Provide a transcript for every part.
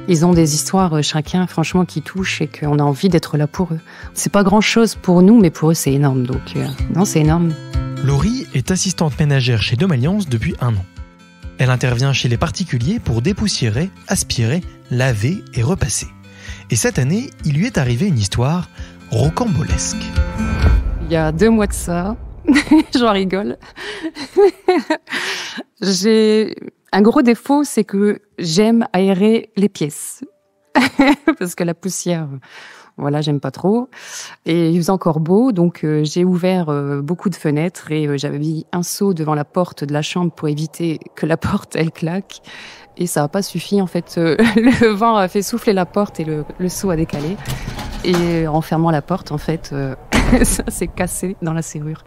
Ils ont des histoires chacun, franchement, qui touchent et qu'on a envie d'être là pour eux. C'est pas grand-chose pour nous, mais pour eux, c'est énorme. Donc, non, c'est énorme. Laurie est assistante ménagère chez Domalliance depuis 1 an. Elle intervient chez les particuliers pour dépoussiérer, aspirer, laver et repasser. Et cette année, il lui est arrivé une histoire rocambolesque. Il y a 2 mois de ça, j'en rigole. J'ai un gros défaut, c'est que j'aime aérer les pièces. Parce que la poussière, voilà, j'aime pas trop. Et il faisait encore beau, donc j'ai ouvert beaucoup de fenêtres et j'avais mis un seau devant la porte de la chambre pour éviter que la porte, elle claque. Et ça n'a pas suffi, en fait. Le vent a fait souffler la porte et le seau a décalé. Et en fermant la porte, en fait, ça s'est cassé dans la serrure.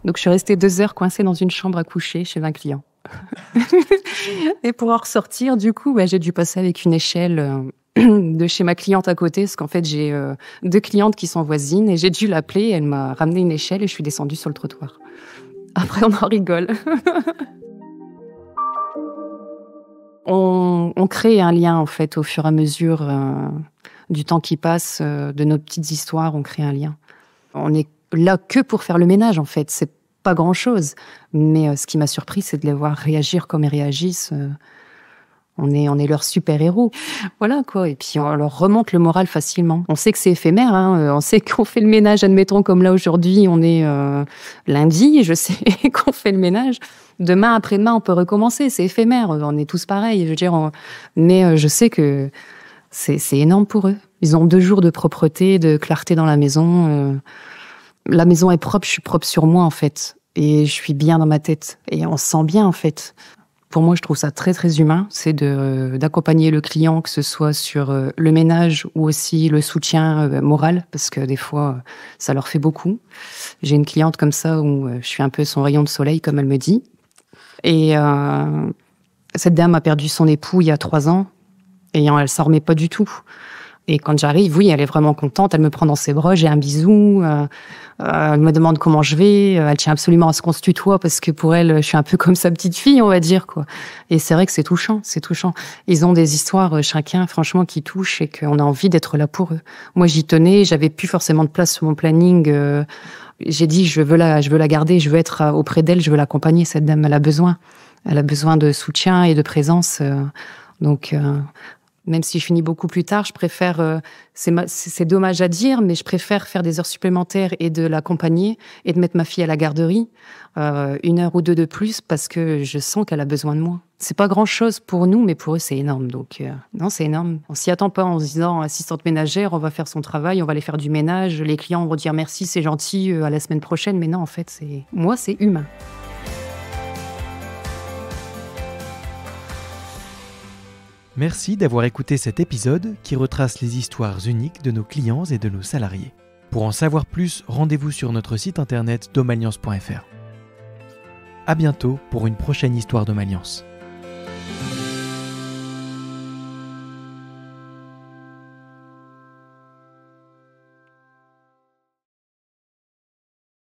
Donc je suis restée 2 heures coincée dans une chambre à coucher chez un client. Et pour en ressortir, du coup, j'ai dû passer avec une échelle de chez ma cliente à côté, parce qu'en fait, j'ai 2 clientes qui sont voisines, et j'ai dû l'appeler, elle m'a ramené une échelle et je suis descendue sur le trottoir. Après, on en rigole. On crée un lien, en fait, au fur et à mesure du temps qui passe, de nos petites histoires, on crée un lien. On est là que pour faire le ménage, en fait. C'est pas grand-chose. Mais ce qui m'a surpris, c'est de les voir réagir comme ils réagissent. On est leurs super-héros. Voilà, quoi. Et puis, on leur remonte le moral facilement. On sait que c'est éphémère, hein. On sait qu'on fait le ménage, admettons, comme là, aujourd'hui, on est lundi, je sais qu'on fait le ménage. Demain, après-demain, on peut recommencer. C'est éphémère. On est tous pareils. Je veux dire, mais je sais que c'est énorme pour eux. Ils ont 2 jours de propreté, de clarté dans la maison. La maison est propre, je suis propre sur moi, en fait. Et je suis bien dans ma tête. Et on se sent bien, en fait. Pour moi, je trouve ça très, très humain. C'est d'accompagner le client, que ce soit sur le ménage ou aussi le soutien moral, parce que des fois, ça leur fait beaucoup. J'ai une cliente comme ça où je suis un peu son rayon de soleil, comme elle me dit. Et cette dame a perdu son époux il y a 3 ans. Et elle s'en remet pas du tout. Et quand j'arrive, oui, elle est vraiment contente. Elle me prend dans ses bras, j'ai un bisou. Elle me demande comment je vais. Elle tient absolument à ce qu'on se tutoie parce que pour elle, je suis un peu comme sa petite fille, on va dire, quoi. Et c'est vrai que c'est touchant, c'est touchant. Ils ont des histoires chacun, franchement, qui touchent et qu'on a envie d'être là pour eux. Moi, j'y tenais. J'avais plus forcément de place sur mon planning. J'ai dit, je veux la garder. Je veux être auprès d'elle. Je veux l'accompagner. Cette dame, elle a besoin. Elle a besoin de soutien et de présence. Donc, même si je finis beaucoup plus tard, je préfère, c'est dommage à dire, mais je préfère faire des heures supplémentaires et de l'accompagner et de mettre ma fille à la garderie 1 heure ou 2 de plus parce que je sens qu'elle a besoin de moi. C'est pas grand-chose pour nous, mais pour eux, c'est énorme. Donc, non, c'est énorme. On s'y attend pas en se disant, assistante ménagère, on va faire son travail, on va aller faire du ménage, les clients vont dire merci, c'est gentil, à la semaine prochaine. Mais non, en fait, moi, c'est humain. Merci d'avoir écouté cet épisode qui retrace les histoires uniques de nos clients et de nos salariés. Pour en savoir plus, rendez-vous sur notre site internet domalliance.fr. À bientôt pour une prochaine histoire Domalliance.